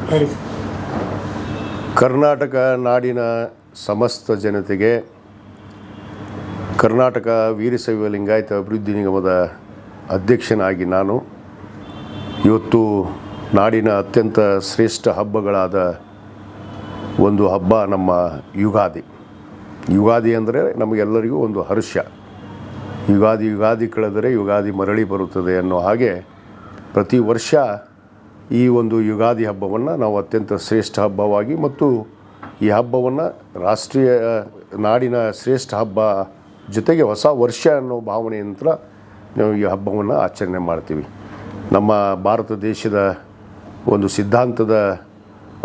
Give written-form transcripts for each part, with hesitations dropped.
ಹೇಳಿ ಸರ್. ಕರ್ನಾಟಕ ನಾಡಿನ ಸಮಸ್ತ ಜನತೆಗೆ ಕರ್ನಾಟಕ ವೀರಶೈವ ಲಿಂಗಾಯತ ಅಭಿವೃದ್ಧಿ ನಿಗಮದ ಅಧ್ಯಕ್ಷನಾಗಿ ನಾನು ಇವತ್ತು ನಾಡಿನ ಅತ್ಯಂತ ಶ್ರೇಷ್ಠ ಹಬ್ಬಗಳಾದ ಒಂದು ಹಬ್ಬ ನಮ್ಮ ಯುಗಾದಿ. ಯುಗಾದಿ ಅಂದರೆ ನಮಗೆಲ್ಲರಿಗೂ ಒಂದು ಹರ್ಷ. ಯುಗಾದಿ ಕಳೆದರೆ ಯುಗಾದಿ ಮರಳಿ ಬರುತ್ತದೆ ಅನ್ನೋ ಹಾಗೆ ಪ್ರತಿ ವರ್ಷ ಈ ಒಂದು ಯುಗಾದಿ ಹಬ್ಬವನ್ನು ನಾವು ಅತ್ಯಂತ ಶ್ರೇಷ್ಠ ಹಬ್ಬವಾಗಿ ಮತ್ತು ಈ ಹಬ್ಬವನ್ನು ರಾಷ್ಟ್ರೀಯ ನಾಡಿನ ಶ್ರೇಷ್ಠ ಹಬ್ಬ ಜೊತೆಗೆ ಹೊಸ ವರ್ಷ ಅನ್ನೋ ಭಾವನೆಯಂತ್ರ ನಾವು ಈ ಹಬ್ಬವನ್ನು ಆಚರಣೆ ಮಾಡ್ತೀವಿ. ನಮ್ಮ ಭಾರತ ದೇಶದ ಒಂದು ಸಿದ್ಧಾಂತದ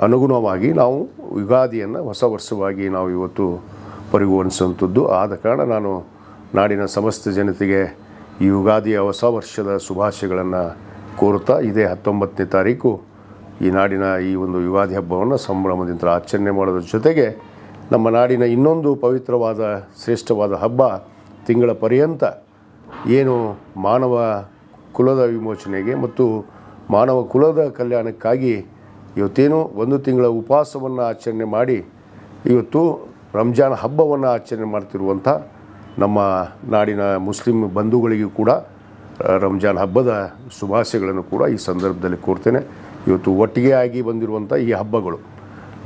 ಅನುಗುಣವಾಗಿ ನಾವು ಯುಗಾದಿಯನ್ನು ಹೊಸ ವರ್ಷವಾಗಿ ನಾವು ಇವತ್ತು ಪರಿಗಣಿಸುವಂಥದ್ದು. ಆದ ಕಾರಣ ನಾನು ನಾಡಿನ ಸಮಸ್ತ ಜನತೆಗೆ ಈ ಯುಗಾದಿಯ ಹೊಸ ವರ್ಷದ ಶುಭಾಶಯಗಳನ್ನು ಕೋರುತ್ತಾ ಇದೇ 19ನೇ ತಾರೀಕು ಈ ನಾಡಿನ ಈ ಒಂದು ಯುಗಾದಿ ಹಬ್ಬವನ್ನು ಸಂಭ್ರಮದಿಂದ ಆಚರಣೆ ಮಾಡೋದ್ರ ಜೊತೆಗೆ ನಮ್ಮ ನಾಡಿನ ಇನ್ನೊಂದು ಪವಿತ್ರವಾದ ಶ್ರೇಷ್ಠವಾದ ಹಬ್ಬ ತಿಂಗಳ ಪರ್ಯಂತ ಏನು ಮಾನವ ಕುಲದ ವಿಮೋಚನೆಗೆ ಮತ್ತು ಮಾನವ ಕುಲದ ಕಲ್ಯಾಣಕ್ಕಾಗಿ ಇವತ್ತೇನು ಒಂದು ತಿಂಗಳ ಉಪವಾಸವನ್ನು ಆಚರಣೆ ಮಾಡಿ ಇವತ್ತು ರಂಜಾನ್ ಹಬ್ಬವನ್ನು ಆಚರಣೆ ಮಾಡ್ತಿರುವಂಥ ನಮ್ಮ ನಾಡಿನ ಮುಸ್ಲಿಂ ಬಂಧುಗಳಿಗೂ ಕೂಡ ರಂಜಾನ್ ಹಬ್ಬದ ಶುಭಾಶಯಗಳನ್ನು ಕೂಡ ಈ ಸಂದರ್ಭದಲ್ಲಿ ಕೋರ್ತೇನೆ. ಇವತ್ತು ಒಟ್ಟಿಗೆ ಆಗಿ ಬಂದಿರುವಂಥ ಈ ಹಬ್ಬಗಳು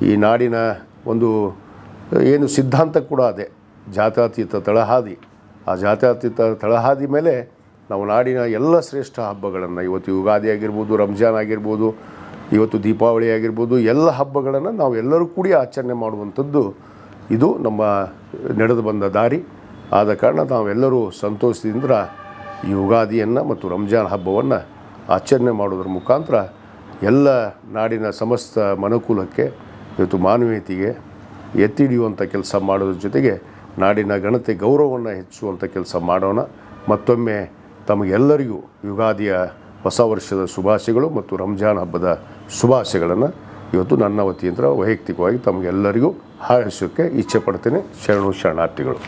ಈ ನಾಡಿನ ಒಂದು ಏನು ಸಿದ್ಧಾಂತ ಕೂಡ ಅದೇ ಜಾತ್ಯತೀತ ತಳಹಾದಿ. ಆ ಜಾತ್ಯತೀತ ತಳಹಾದಿ ಮೇಲೆ ನಾವು ನಾಡಿನ ಎಲ್ಲ ಶ್ರೇಷ್ಠ ಹಬ್ಬಗಳನ್ನು ಇವತ್ತು ಯುಗಾದಿ ಆಗಿರ್ಬೋದು, ರಂಜಾನ್ ಆಗಿರ್ಬೋದು, ಇವತ್ತು ದೀಪಾವಳಿ ಆಗಿರ್ಬೋದು, ಎಲ್ಲ ಹಬ್ಬಗಳನ್ನು ನಾವು ಎಲ್ಲರೂ ಕೂಡಿ ಆಚರಣೆ ಮಾಡುವಂಥದ್ದು ಇದು ನಮ್ಮ ನಡೆದು ಬಂದ ದಾರಿ. ಆದ ಕಾರಣ ನಾವೆಲ್ಲರೂ ಸಂತೋಷದಿಂದ ಈ ಯುಗಾದಿಯನ್ನು ಮತ್ತು ರಂಜಾನ್ ಹಬ್ಬವನ್ನು ಆಚರಣೆ ಮಾಡೋದ್ರ ಮುಖಾಂತರ ಎಲ್ಲ ನಾಡಿನ ಸಮಸ್ತ ಮನುಕುಲಕ್ಕೆ ಇವತ್ತು ಮಾನವೀಯತೆಗೆ ಎತ್ತಿ ಹಿಡಿಯುವಂಥ ಕೆಲಸ ಮಾಡೋದ್ರ ಜೊತೆಗೆ ನಾಡಿನ ಘನತೆ ಗೌರವವನ್ನು ಹೆಚ್ಚುವಂಥ ಕೆಲಸ ಮಾಡೋಣ. ಮತ್ತೊಮ್ಮೆ ತಮಗೆಲ್ಲರಿಗೂ ಯುಗಾದಿಯ ಹೊಸ ವರ್ಷದ ಶುಭಾಶಯಗಳು ಮತ್ತು ರಂಜಾನ್ ಹಬ್ಬದ ಶುಭಾಶಯಗಳನ್ನು ಇವತ್ತು ನನ್ನ ವತಿಯಿಂದ ವೈಯಕ್ತಿಕವಾಗಿ ತಮಗೆಲ್ಲರಿಗೂ ಹಾರೈಸೋಕ್ಕೆ ಇಚ್ಛೆ ಪಡ್ತೇನೆ. ಶರಣು ಶರಣಾರ್ಥಿಗಳು.